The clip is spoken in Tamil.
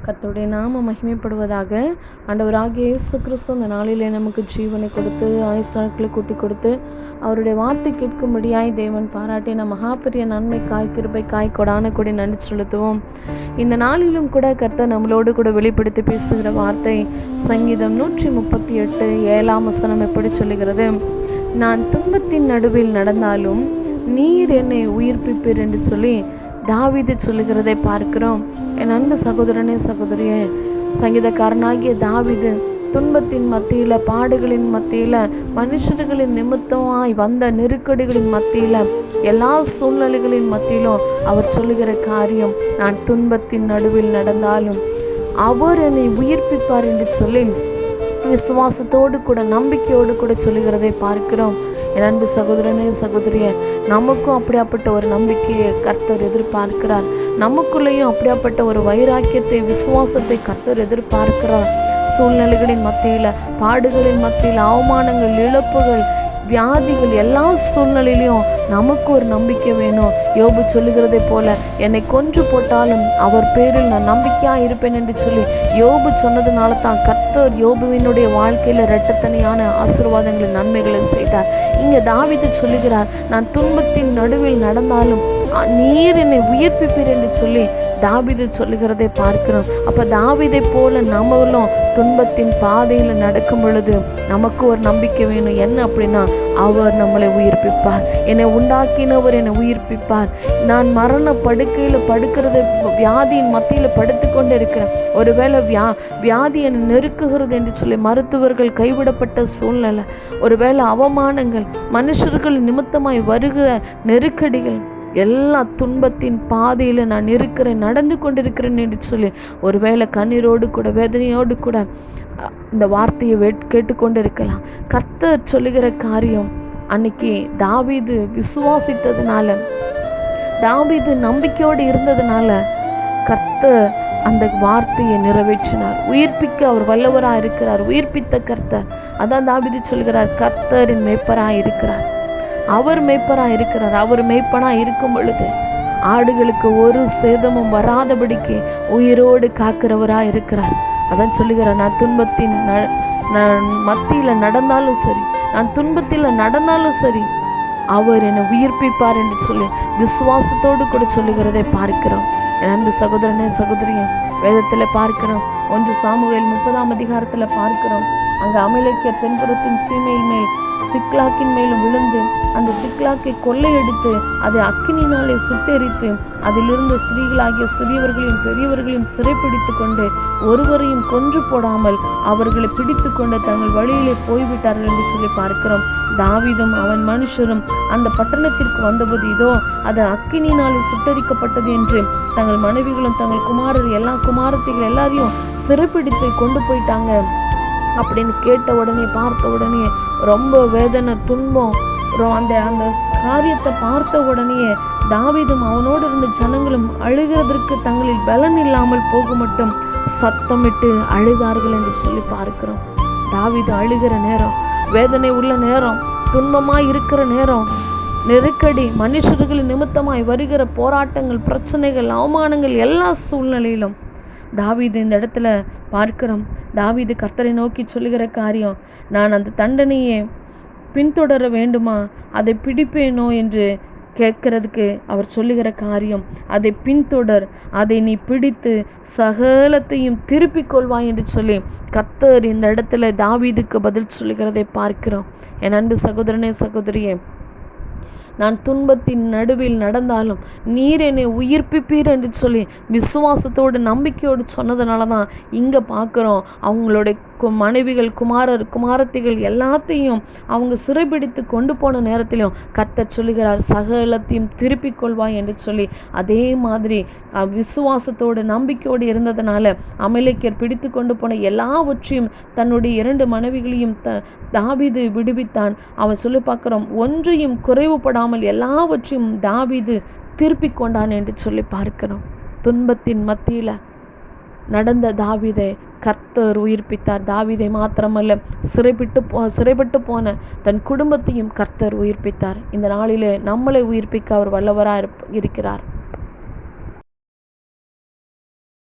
கர்த்தருடைய நாம மகிமைப்படுவதாக. ஆண்டவராகிய இயேசு கிறிஸ்து அந்த நாளிலே நமக்கு ஜீவனை கொடுத்து ஆயுசு நாட்களை கூட்டி கொடுத்து அவருடைய வார்த்தை கேட்கும்படியாய் தேவன் பாராட்டின மகாபெரிய நன்மைக்காய் கிருபைக்காய் கொடான கொடி நன்றி செலுத்துவோம். இந்த நாளிலும் கூட கர்த்தர் நம்மளோடு கூட வெளிப்படுத்தி பேசுகிற வார்த்தை சங்கீதம் 138 7ஆம் வசனம் எப்படி சொல்லுகிறது? நான் துன்பத்தின் நடுவில் நடந்தாலும் நீர் என்னை உயிர்ப்பிப்பீர் என்று சொல்லி தாவீது சொல்லுகிறதை பார்க்கிறோம். என் அன்பு சகோதரனே சகோதரியே, சங்கீதக்காரனாகிய தாவீது துன்பத்தின் மத்தியில், பாடுகளின் மத்தியில், மனுஷர்களின் நிமித்தமாய் வந்த நெருக்கடிகளின் மத்தியில், எல்லா சூழ்நிலைகளின் மத்தியிலும் அவர் சொல்லுகிற காரியம், நான் துன்பத்தின் நடுவில் நடந்தாலும் அவர் என்னை உயிர்ப்பிப்பார் என்று சொல்லி விசுவாசத்தோடு கூட நம்பிக்கையோடு கூட சொல்லுகிறதை பார்க்கிறோம். என் அன்பு சகோதரனே சகோதரியே, நமக்கும் அப்படியாப்பட்ட ஒரு நம்பிக்கையை கர்த்தர் எதிர்பார்க்கிறார். நமக்குள்ளேயும் அப்படியாப்பட்ட ஒரு வைராக்கியத்தை, விசுவாசத்தை கர்த்தர் எதிர்பார்க்கிறார். சூழ்நிலைகளின் மத்தியில், பாடுகளின் மத்தியில், அவமானங்கள், இழப்புகள், வியாதிகள், எல்லா சூழ்நிலையிலையும் நமக்கு ஒரு நம்பிக்கை வேணும். யோபு சொல்லுகிறதை போல, என்னை கொன்று போட்டாலும் அவர் பேரில் நான் நம்பிக்கையாக இருப்பேன் என்று சொல்லி யோபு சொன்னதுனால தான் கர்த்தர் யோபுவினுடைய வாழ்க்கையில் இரட்டத்தனையான ஆசீர்வாதங்களின் நன்மைகளை செய்தார். இங்கே தாவீது சொல்லுகிறார், நான் துன்பத்தின் நடுவில் நடந்தாலும் நீர் என்னை உயிர்ப்பிப்பீர் என்று சொல்லி தாவீது சொல்லுகிறதை பார்க்கிறோம். அப்போ தாவீதை போல நம்மளும் துன்பத்தின் பாதையில் நடக்கும் பொழுது நமக்கு ஒரு நம்பிக்கை வேணும். என்ன அப்படின்னா, அவர் நம்மளை உயிர்ப்பிப்பார். என்னை உண்டாக்கினவர் என்னை உயிர்ப்பிப்பார். நான் மரண படுக்கையில் படுக்கிறது, வியாதியின் மத்தியில் படுத்து கொண்டு இருக்கிறேன். ஒருவேளை வியாதி என்னை நெருக்குகிறது என்று சொல்லி மருத்துவர்கள் கைவிடப்பட்ட சூழ்நிலை, ஒருவேளை அவமானங்கள், மனுஷர்கள் நிமித்தமாய் வருகிற நெருக்கடிகள், எல்லா துன்பத்தின் பாதையில் நான் இருக்கிறேன், நடந்து கொண்டிருக்கிறேன் என்று சொல்லி ஒருவேளை கண்ணீரோடு கூட வேதனையோடு கூட இந்த வார்த்தையை கேட்டுக்கொண்டு இருக்கலாம். கர்த்தர் சொல்லுகிற காரியம், அன்னைக்கு தாவீது விசுவாசித்ததுனால, தாவீது நம்பிக்கையோடு இருந்ததுனால கர்த்தர் அந்த வார்த்தையை நிறைவேற்றினார். உயிர்ப்பிக்க அவர் வல்லவராக இருக்கிறார். உயிர்ப்பித்த கர்த்தர், அதான் தாவீது சொல்கிறார், கர்த்தரின் மேய்ப்பராக இருக்கிறார். அவர் மேய்ப்பராக இருக்கிறார். அவர் மேய்ப்பனாக இருக்கும் பொழுது ஆடுகளுக்கு ஒரு சேதமும் வராதபடிக்கு உயிரோடு காக்கிறவராக இருக்கிறார். அதான் சொல்லுகிறார், நான் துன்பத்தின் மத்தியில் நடந்தாலும் சரி, நான் துன்பத்தில் நடந்தாலும் சரி, அவர் என்னை உயிர்ப்பிப்பார் என்று சொல்லி விசுவாசத்தோடு கூட சொல்லுகிறதை பார்க்கிறோம். என் அன்பு சகோதரனே சகோதரியே, வேதத்தில் பார்க்கிறோம். 1 சாமுவேல் 30ஆம் அதிகாரத்தில் பார்க்கிறோம். அங்கே அமலேக்கியர் தென்புறத்தின் சீமையின் மேல் சிக்லாக்கின் மேலும் விழுந்து அந்த சிக்லாக்கை கொள்ளையடித்து அதை அக்கினினாலே சுட்டெரித்து அதிலிருந்து ஸ்திரீகளாகிய சிறியவர்களையும் பெரியவர்களையும் சிறைப்பிடித்து கொண்டு ஒருவரையும் கொன்று போடாமல் அவர்களை பிடித்து கொண்டு தங்கள் வழியிலே போய்விட்டார்கள் என்று சொல்லி பார்க்கிறோம். தாவீதும் அவன் மனுஷரும் அந்த பட்டணத்திற்கு வந்தபோது, இதோ அது அக்கினினாலே சுட்டரிக்கப்பட்டது என்று தங்கள் மனைவிகளும் தங்கள் குமாரர், எல்லா குமாரத்திகள் எல்லாரையும் சிறைப்பிடித்து கொண்டு போயிட்டாங்க அப்படின்னு கேட்ட உடனே, பார்த்த உடனே ரொம்ப வேதனை, துன்பம், அந்த அந்த காரியத்தை பார்த்த உடனே தாவீதும் அவனோடு இருந்த ஜனங்களும் அழுகிறதற்கு தங்களில் பலன் இல்லாமல் போக மட்டும் சத்தமிட்டு அழுதார்கள் என்று சொல்லி பார்க்கிறோம். தாவீது அழுகிற நேரம், வேதனை உள்ள நேரம், துன்பமாய் இருக்கிற நேரம், நெருக்கடி, மனுஷர்களின் நிமித்தமாய் வருகிற போராட்டங்கள், பிரச்சனைகள், அவமானங்கள், எல்லா சூழ்நிலையிலும் தாவீது இந்த இடத்துல பார்க்கிறோம். தாவீது கர்த்தரை நோக்கி சொல்லுகிற காரியம், நான் அந்த தண்டனையை பின்தொடர வேண்டுமா, அதை பிடிப்பேனோ என்று கேட்கிறதுக்கு அவர் சொல்லுகிற காரியம், அதை பின்தொடர், அதை நீ பிடித்து சகலத்தையும் திருப்பிக் கொள்வாய் என்று சொல்லி கர்த்தர் இந்த இடத்துல தாவீதுக்கு பதில் சொல்லுகிறதை பார்க்கிறோம். என் அன்பு சகோதரனே சகோதரியே, நான் துன்பத்தின் நடுவில் நடந்தாலும் நீர் என்னை உயிர்ப்பிப்பீர் என்று சொல்லி விசுவாசத்தோடு நம்பிக்கையோடு சொன்னதுனால தான் இங்கே பார்க்குறோம். அவங்களுடைய மனைவிகள், குமாரர், குமாரத்திகள் எல்லாத்தையும் அவங்க சிறைபிடித்து கொண்டு போன நேரத்திலும் கர்த்தர் சொல்லுகிறார், சகலத்தையும் திருப்பிக் கொள்வாய் என்று சொல்லி. அதே மாதிரி விசுவாசத்தோடு நம்பிக்கையோடு இருந்ததுனால அமலேக்கியர் பிடித்து கொண்டு போன எல்லாவற்றையும் தன்னுடைய 2 மனைவிகளையும் தாவீது விடுவித்தான். அவன் சொல்லி பார்க்குறோம், ஒன்றையும் குறைவுபடாமல் எல்லாவற்றையும் தாவீது திருப்பிக் கொண்டான் என்று சொல்லி பார்க்கிறோம். துன்பத்தின் மத்தியில் நடந்த தாவீதை கர்த்தர் உயிர்ப்பித்தார். தாவீதை மாத்திரமல்ல, சிறைப்பட்டு போன தன் குடும்பத்தையும் கர்த்தர் உயிர்ப்பித்தார். இந்த நாளிலே நம்மளை உயிர்ப்பிக்க அவர் வல்லவராக இருக்கிறார்.